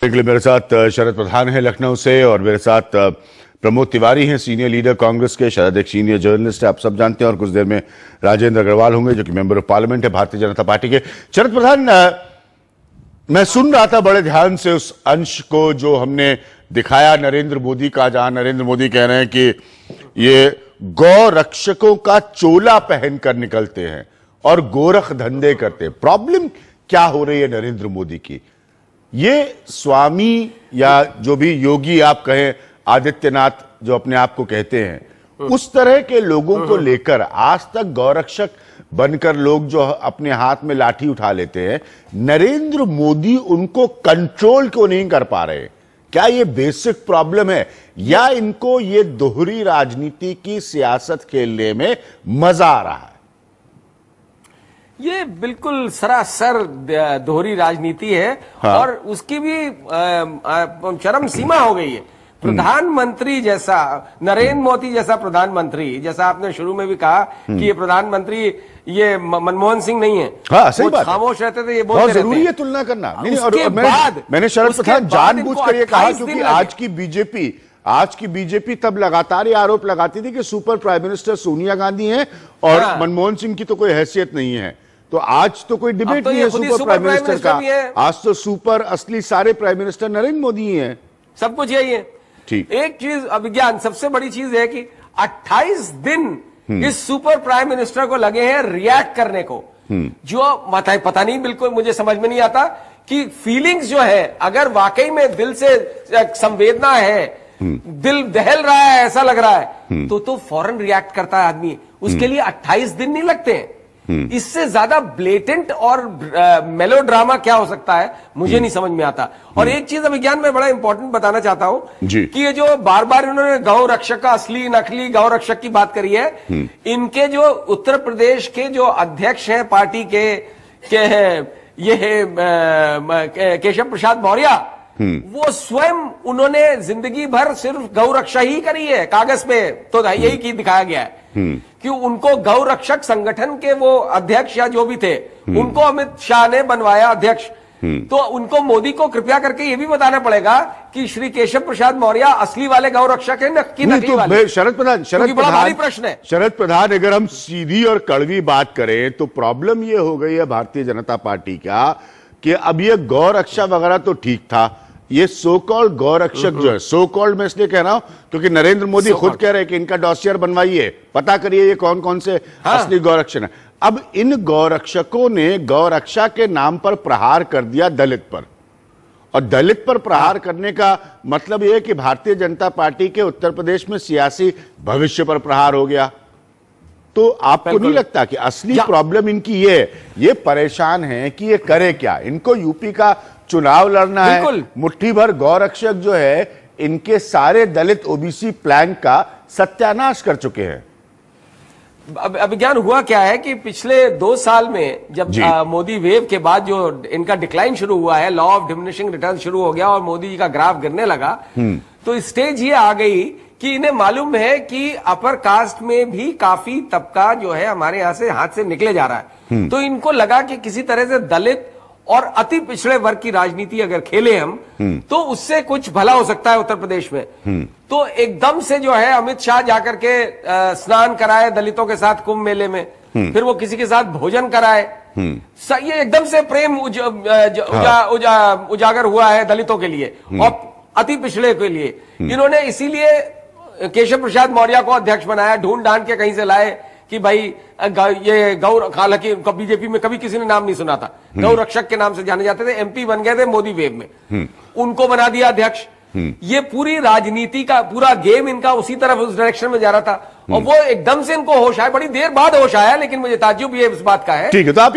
मेरे साथ शरद प्रधान है लखनऊ से और मेरे साथ प्रमोद तिवारी हैं, सीनियर लीडर कांग्रेस के। शरद एक सीनियर जर्नलिस्ट है, आप सब जानते हैं। और कुछ देर में राजेंद्र अग्रवाल होंगे जो कि मेंबर ऑफ पार्लियामेंट है भारतीय जनता पार्टी के। शरद प्रधान, मैं सुन रहा था बड़े ध्यान से उस अंश को जो हमने दिखाया नरेंद्र मोदी का, जहां नरेंद्र मोदी कह रहे हैं कि ये गौ रक्षकों का चोला पहनकर निकलते हैं और गोरख धंधे करते हैं। प्रॉब्लम क्या हो रही है नरेंद्र मोदी की? ये स्वामी या जो भी योगी आप कहें, आदित्यनाथ जो अपने आप को कहते हैं, उस तरह के लोगों को लेकर आज तक गौरक्षक बनकर लोग जो अपने हाथ में लाठी उठा लेते हैं, नरेंद्र मोदी उनको कंट्रोल क्यों नहीं कर पा रहे? क्या ये बेसिक प्रॉब्लम है या इनको ये दोहरी राजनीति की सियासत खेलने में मजा आ रहा है? ये बिल्कुल सरासर दोहरी राजनीति है। हाँ। और उसकी भी चरम सीमा हो गई है। प्रधानमंत्री जैसा, नरेंद्र मोदी जैसा प्रधानमंत्री, जैसा आपने शुरू में भी कहा कि ये प्रधानमंत्री ये मनमोहन सिंह नहीं है। हाँ, सही बात। खामोश रहते थे, ये बहुत जरूरी है तुलना करना। मैंने शरद प्रधान जानबूझकर ये कहा क्योंकि आज की बीजेपी तब लगातार ये आरोप लगाती थी कि super prime minister Sonia Gandhi हैं और मनमोहन सिंह की तो कोई हैसियत नहीं है। तो आज तो कोई डिबेट नहीं है सुपर प्राइम मिनिस्टर का। आज तो सुपर असली सारे प्राइम मिनिस्टर नरेंद्र मोदी ही हैं। सब कुछ यही है। ठीक। एक चीज अभिज्ञान सबसे बड़ी चीज है कि 28 दिन इस सुपर प्राइम मिनिस्टर को लगे हैं रिएक्ट करने को, जो पता नहीं, बिल्कुल मुझे समझ में नहीं आता कि फीलिंग्स जो है, अगर वाकई में दिल से संवेदना है, दिल दहल रहा है, ऐसा लग रहा है, तो फौरन रिएक्ट करता है आदमी। उसके लिए 28 दिन नहीं लगते हैं। इससे ज्यादा ब्लेटेंट और मेलोड्रामा क्या हो सकता है, मुझे नहीं समझ में आता। और एक चीज अभिज्ञान में बड़ा इंपॉर्टेंट बताना चाहता हूं कि ये जो बार बार इन्होंने गौ रक्षक का, असली नकली गौ रक्षक की बात करी है, इनके जो उत्तर प्रदेश के जो अध्यक्ष हैं पार्टी के ये केशव प्रसाद मौर्य, वो स्वयं उन्होंने जिंदगी भर सिर्फ गौ रक्षा ही करी है कागज पे, तो यही की दिखाया गया है कि उनको गौ रक्षक संगठन के वो अध्यक्ष या जो भी थे, उनको अमित शाह ने बनवाया अध्यक्ष। तो उनको मोदी को कृपया करके ये भी बताना पड़ेगा कि श्री केशव प्रसाद मौर्य असली वाले गौ रक्षक है नकली वाले। शरद प्रधान प्रश्न है। शरद प्रधान, अगर हम सीधी और कड़वी बात करें तो प्रॉब्लम ये हो गई है भारतीय जनता पार्टी का कि अब ये गौ रक्षा वगैरह तो ठीक था, ये सो कॉल्ड गौरक्षक जो है, सो कॉल्ड मैं इसलिए कह रहा हूं क्योंकि नरेंद्र मोदी खुद कह रहे हैं कि इनका डॉसियर बनवाइए, पता करिए ये कौन कौन से असली गौरक्षक है। अब इन गौरक्षकों ने गौरक्षा के नाम पर प्रहार कर दिया दलित पर, और दलित पर प्रहार करने का मतलब यह है कि भारतीय जनता पार्टी के उत्तर प्रदेश में सियासी भविष्य पर प्रहार हो गया। तो आपको नहीं लगता कि असली प्रॉब्लम इनकी ये परेशान है कि ये करे क्या? इनको यूपी का चुनाव लड़ना है, मुट्ठी भर गौरक्षक जो है इनके सारे दलित ओबीसी प्लान का सत्यानाश कर चुके हैं। अभिज्ञान हुआ क्या है कि पिछले 2 साल में जब मोदी वेव के बाद जो इनका डिक्लाइन शुरू हुआ है, लॉ ऑफ डिमिनिशिंग रिटर्न शुरू हो गया और मोदी जी का ग्राफ गिरने लगा, तो स्टेज ये आ गई कि इन्हें मालूम है कि अपर कास्ट में भी काफी तबका जो है हमारे यहां से हाथ से निकले जा रहा है। तो इनको लगा कि किसी तरह से दलित और अति पिछड़े वर्ग की राजनीति अगर खेले हम तो उससे कुछ भला हो सकता है उत्तर प्रदेश में। तो एकदम से जो है अमित शाह जाकर के स्नान कराए दलितों के साथ कुंभ मेले में, फिर वो किसी के साथ भोजन कराए, ये एकदम से प्रेम उजागर हुआ है दलितों के लिए और अति पिछड़े के लिए। इन्होंने इसीलिए केशव प्रसाद मौर्य को अध्यक्ष बनाया, ढूंढ ढांड के कहीं से लाए कि भाई ये गौ, हालांकि बीजेपी में कभी किसी ने नाम नहीं सुना था, गौ रक्षक के नाम से जाने जाते थे, एमपी बन गए थे मोदी वेव में, उनको बना दिया अध्यक्ष। ये पूरी राजनीति का पूरा गेम इनका उसी तरफ, उस डायरेक्शन में जा रहा था और वो एकदम से इनको होश आया, बड़ी देर बाद होश आया, लेकिन मुझे ताज्जुब ये इस बात का है। ठीक है, तो आप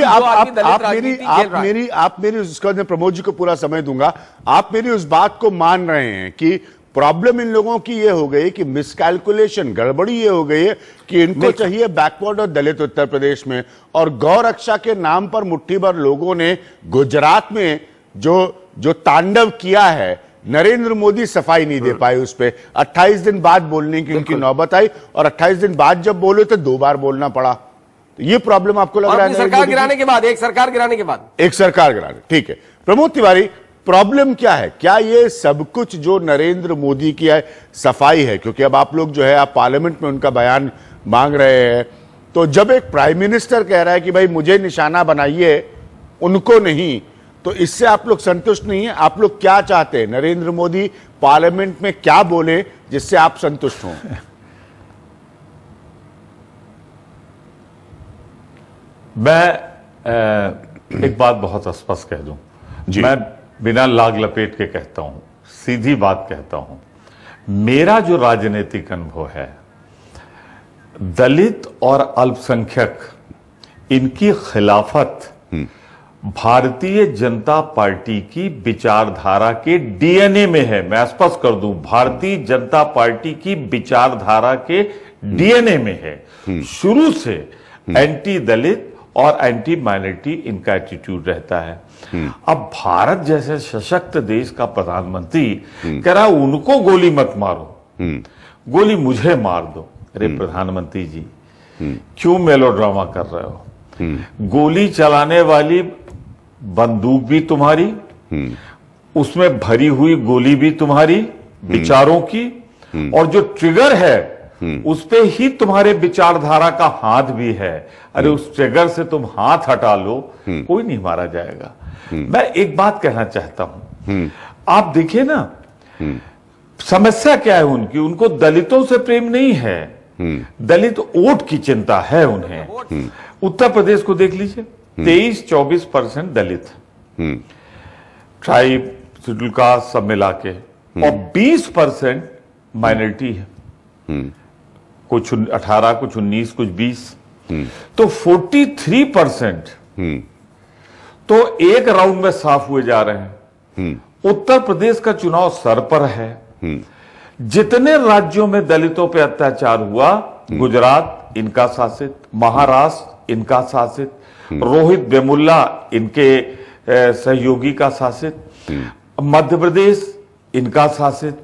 मेरी उसका मैं प्रमोद जी को पूरा समय दूंगा, आप मेरी उस बात को मान रहे हैं कि प्रॉब्लम इन लोगों की ये हो गई कि मिसकैलकुलेशन, गड़बड़ी ये हो गई है कि इनको चाहिए बैकवर्ड और दलित उत्तर प्रदेश में, और गौ रक्षा के नाम पर मुट्ठी भर लोगों ने गुजरात में जो तांडव किया है, नरेंद्र मोदी सफाई नहीं दे पाए उस पर। 28 दिन बाद बोलने की उनकी नौबत आई और 28 दिन बाद जब बोले तो 2 बार बोलना पड़ा। तो ये प्रॉब्लम आपको लग रहा है सरकार गिराने के बाद, एक सरकार गिराने के बाद एक सरकार गिराने। ठीक है प्रमोद तिवारी, प्रॉब्लम क्या है? क्या ये सब कुछ जो नरेंद्र मोदी की है सफाई है? क्योंकि अब आप लोग जो है आप पार्लियामेंट में उनका बयान मांग रहे हैं, तो जब एक प्राइम मिनिस्टर कह रहा है कि भाई मुझे निशाना बनाइए उनको नहीं, तो इससे आप लोग संतुष्ट नहीं है? आप लोग क्या चाहते हैं? नरेंद्र मोदी पार्लियामेंट में क्या बोले जिससे आप संतुष्ट हों? मैं एक बात बहुत स्पष्ट कह दूं, मैं बिना लाग लपेट के कहता हूं, सीधी बात कहता हूं। मेरा जो राजनीतिक अनुभव है, दलित और अल्पसंख्यक इनकी खिलाफत भारतीय जनता पार्टी की विचारधारा के डीएनए में है। मैं स्पष्ट कर दूं, भारतीय जनता पार्टी की विचारधारा के डीएनए में है। शुरू से एंटी दलित और एंटी माइनॉरिटी इनका एटीट्यूड रहता है। अब भारत जैसे सशक्त देश का प्रधानमंत्री कह रहा उनको गोली मत मारो, गोली मुझे मार दो। अरे प्रधानमंत्री जी, क्यों मेलोड्रामा कर रहे हो? गोली चलाने वाली बंदूक भी तुम्हारी, उसमें भरी हुई गोली भी तुम्हारी विचारों की, और जो ट्रिगर है उस पे ही तुम्हारे विचारधारा का हाथ भी है। अरे उस ट्रिगर से तुम हाथ हटा लो, कोई नहीं मारा जाएगा। मैं एक बात कहना चाहता हूं, आप देखिए ना, समस्या क्या है उनकी? उनको दलितों से प्रेम नहीं है, दलित वोट की चिंता है उन्हें। उत्तर प्रदेश को देख लीजिए, 23-24% दलित, ट्राइब, शेड्यूल कास्ट सब मिला के, और 20% माइनॉरिटी है, कुछ 18, कुछ 19, कुछ 20, तो 43% तो एक राउंड में साफ हुए जा रहे हैं। उत्तर प्रदेश का चुनाव सर पर है। जितने राज्यों में दलितों पे अत्याचार हुआ, गुजरात इनका शासित, महाराष्ट्र इनका शासित, रोहित वेमुल्ला इनके सहयोगी का शासित, मध्य प्रदेश इनका शासित।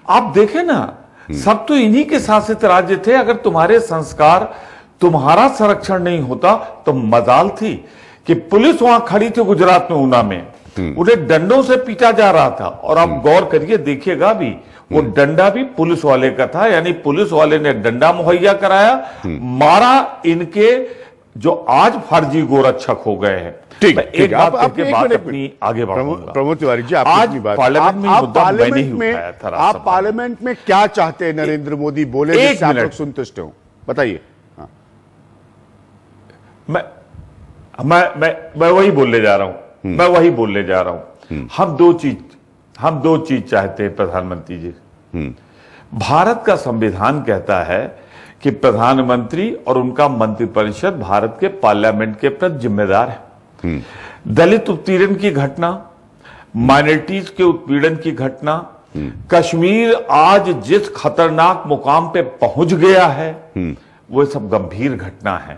आप देखें ना, सब तो इन्हीं के शासित राज्य थे। अगर तुम्हारे संस्कार, तुम्हारा संरक्षण नहीं होता तो मजाल थी कि पुलिस वहां खड़ी थी गुजरात में, ऊना में, उन्हें डंडों से पीटा जा रहा था। और आप गौर करिए, देखिएगा भी, वो डंडा भी पुलिस वाले का था, यानी पुलिस वाले ने डंडा मुहैया कराया, मारा इनके जो आज फर्जी गोरक्षक हो गए हैं। ठीक, एक बात करके बात अपनी आगे बढ़ाऊंगा। प्रमोद तिवारी जी, आज पार्लियामेंट में मुद्दा मैंने ही उठाया था। आप पार्लियामेंट में क्या चाहते हैं नरेंद्र मोदी बोले जिससे आप लोग संतुष्ट हो? बताइए। मैं वही बोलने जा रहा हूं, मैं वही बोलने जा रहा हूं। हम दो चीज चाहते हैं प्रधानमंत्री जी। भारत का संविधान कहता है कि प्रधानमंत्री और उनका मंत्रिपरिषद भारत के पार्लियामेंट के प्रति जिम्मेदार है। दलित उत्पीड़न की घटना, माइनॉरिटीज के उत्पीड़न की घटना, कश्मीर आज जिस खतरनाक मुकाम पे पहुंच गया है, वो सब गंभीर घटना है।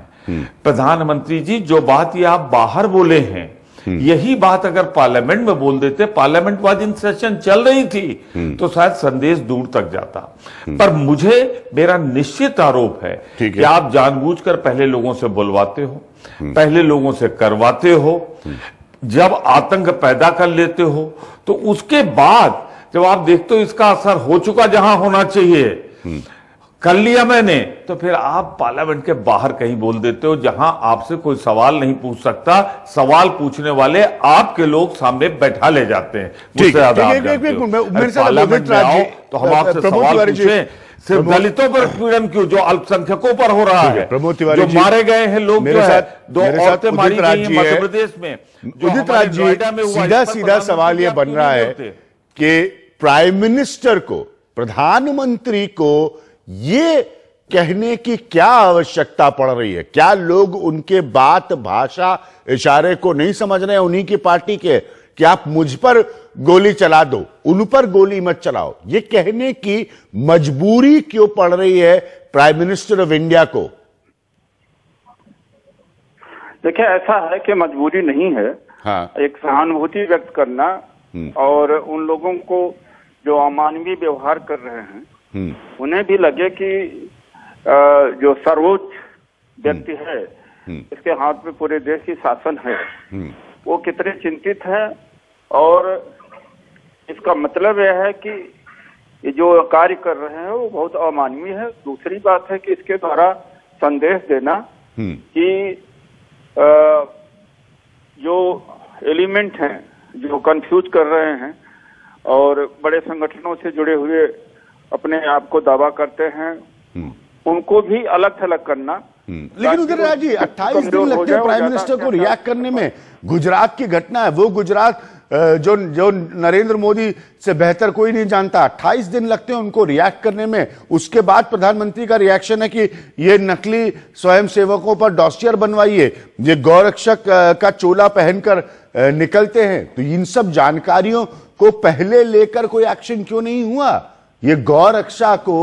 प्रधानमंत्री जी, जो बात ये आप बाहर बोले हैं, यही बात अगर पार्लियामेंट में बोल देते, पार्लियामेंट आज इन सेशन चल रही थी, तो शायद संदेश दूर तक जाता। पर मेरा निश्चित आरोप है कि आप जानबूझकर पहले लोगों से बुलवाते हो, पहले लोगों से करवाते हो, जब आतंक पैदा कर लेते हो, तो उसके बाद जब आप देखते हो इसका असर हो चुका जहां होना चाहिए, कर लिया मैंने, तो फिर आप पार्लियामेंट के बाहर कहीं बोल देते हो जहां आपसे कोई सवाल नहीं पूछ सकता। सवाल पूछने वाले आपके लोग सामने बैठा ले जाते हैं। ठीक है, पार्लियामेंट में आओ तो हम आपसे सवाल पूछें, सिर्फ दलितों पर पीड़न क्यों, जो अल्पसंख्यकों पर हो रहा है, जो मारे गए हैं लोग, जो है 2 औरतें मारी गई हैं मध्य प्रदेश में, उदित राज जी, सीधा सवाल यह बन रहा है कि प्राइम मिनिस्टर को, प्रधानमंत्री को ये कहने की क्या आवश्यकता पड़ रही है? क्या लोग उनके बात, भाषा, इशारे को नहीं समझ रहे हैं उन्हीं की पार्टी के, कि आप मुझ पर गोली चला दो, उन पर गोली मत चलाओ? ये कहने की मजबूरी क्यों पड़ रही है प्राइम मिनिस्टर ऑफ इंडिया को? देखिए, ऐसा है कि मजबूरी नहीं है। हाँ। एक सहानुभूति व्यक्त करना और उन लोगों को जो अमानवीय व्यवहार कर रहे हैं, उन्हें भी लगे कि जो सर्वोच्च व्यक्ति है, इसके हाथ में पूरे देश की शासन है, वो कितने चिंतित है और इसका मतलब यह है कि ये जो कार्य कर रहे हैं वो बहुत अमानवीय है। दूसरी बात है कि इसके द्वारा संदेश देना कि जो एलिमेंट हैं जो कंफ्यूज कर रहे हैं और बड़े संगठनों से जुड़े हुए अपने आप को दावा करते हैं, उनको भी अलग थलग करना। लेकिन उधर राजी 28 दिन लगते हैं प्राइम मिनिस्टर को रिएक्ट करने में। गुजरात की घटना है, वो गुजरात जो नरेंद्र मोदी से बेहतर कोई नहीं जानता। 28 दिन लगते हैं उनको रिएक्ट करने में। उसके बाद प्रधानमंत्री का रिएक्शन है कि ये नकली स्वयंसेवकों पर डॉसियर बनवाइए, ये गौरक्षक का चोला पहनकर निकलते हैं। तो इन सब जानकारियों को पहले लेकर कोई एक्शन क्यों नहीं हुआ? ये गौरक्षा को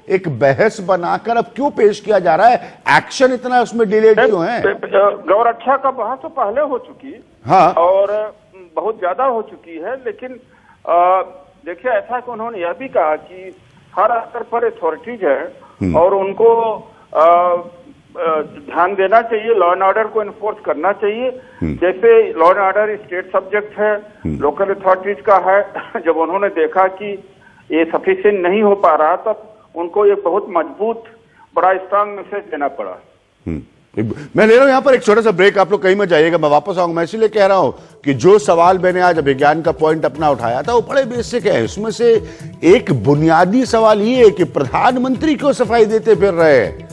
एक बहस बनाकर अब क्यों पेश किया जा रहा है? एक्शन इतना उसमें डिले क्यों है? गौरक्षा का बहस तो पहले हो चुकी, हाँ, और बहुत ज्यादा हो चुकी है। लेकिन देखिए, ऐसा कि उन्होंने यह भी कहा कि हर स्तर पर अथॉरिटीज है और उनको ध्यान देना चाहिए, लॉ एंड ऑर्डर को इन्फोर्स करना चाहिए। जैसे law and order state subject है, लोकल अथॉरिटीज का है। जब उन्होंने देखा कि ये सफिशिएंट नहीं हो पा रहा, तब उनको एक बहुत मजबूत बड़ा स्ट्रांग मैसेज देना पड़ा। मैं ले रहा हूं यहां पर एक छोटा सा ब्रेक, आप लोग कहीं मत जाइएगा, मैं वापस आऊंगा। मैं इसलिए कह रहा हूं कि जो सवाल मैंने आज विज्ञान का पॉइंट अपना उठाया था वो बड़े बेसिक है। उसमें से एक बुनियादी सवाल ये है कि प्रधानमंत्री क्यों सफाई देते फिर रहे हैं?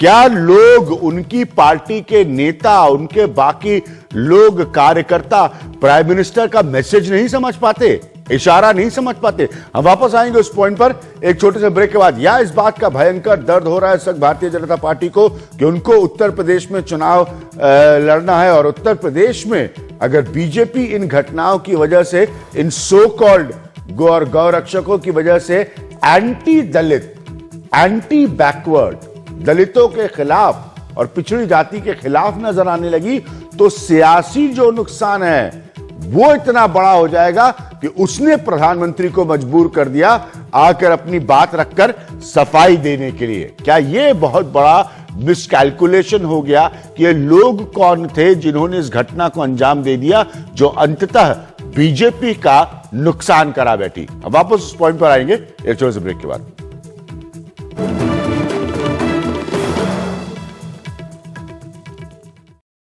क्या लोग, उनकी पार्टी के नेता, उनके बाकी लोग, कार्यकर्ता प्राइम मिनिस्टर का मैसेज नहीं समझ पाते, इशारा नहीं समझ पाते? हम वापस आएंगे उस पॉइंट पर एक छोटे से ब्रेक के बाद। या इस बात का भयंकर दर्द हो रहा है सब भारतीय जनता पार्टी को कि उनको उत्तर प्रदेश में चुनाव लड़ना है, और उत्तर प्रदेश में अगर बीजेपी इन घटनाओं की वजह से, इन सो कॉल्ड गौरक्षकों की वजह से एंटी दलित, एंटी बैकवर्ड, दलितों के खिलाफ और पिछड़ी जाति के खिलाफ नजर आने लगी, तो सियासी जो नुकसान है वो इतना बड़ा हो जाएगा कि उसने प्रधानमंत्री को मजबूर कर दिया आकर अपनी बात रखकर सफाई देने के लिए। क्या यह बहुत बड़ा मिसकैलकुलेशन हो गया कि ये लोग कौन थे जिन्होंने इस घटना को अंजाम दे दिया, जो अंततः बीजेपी का नुकसान करा बैठी? अब वापस उस पॉइंट पर आएंगे एक छोटे से ब्रेक के बाद।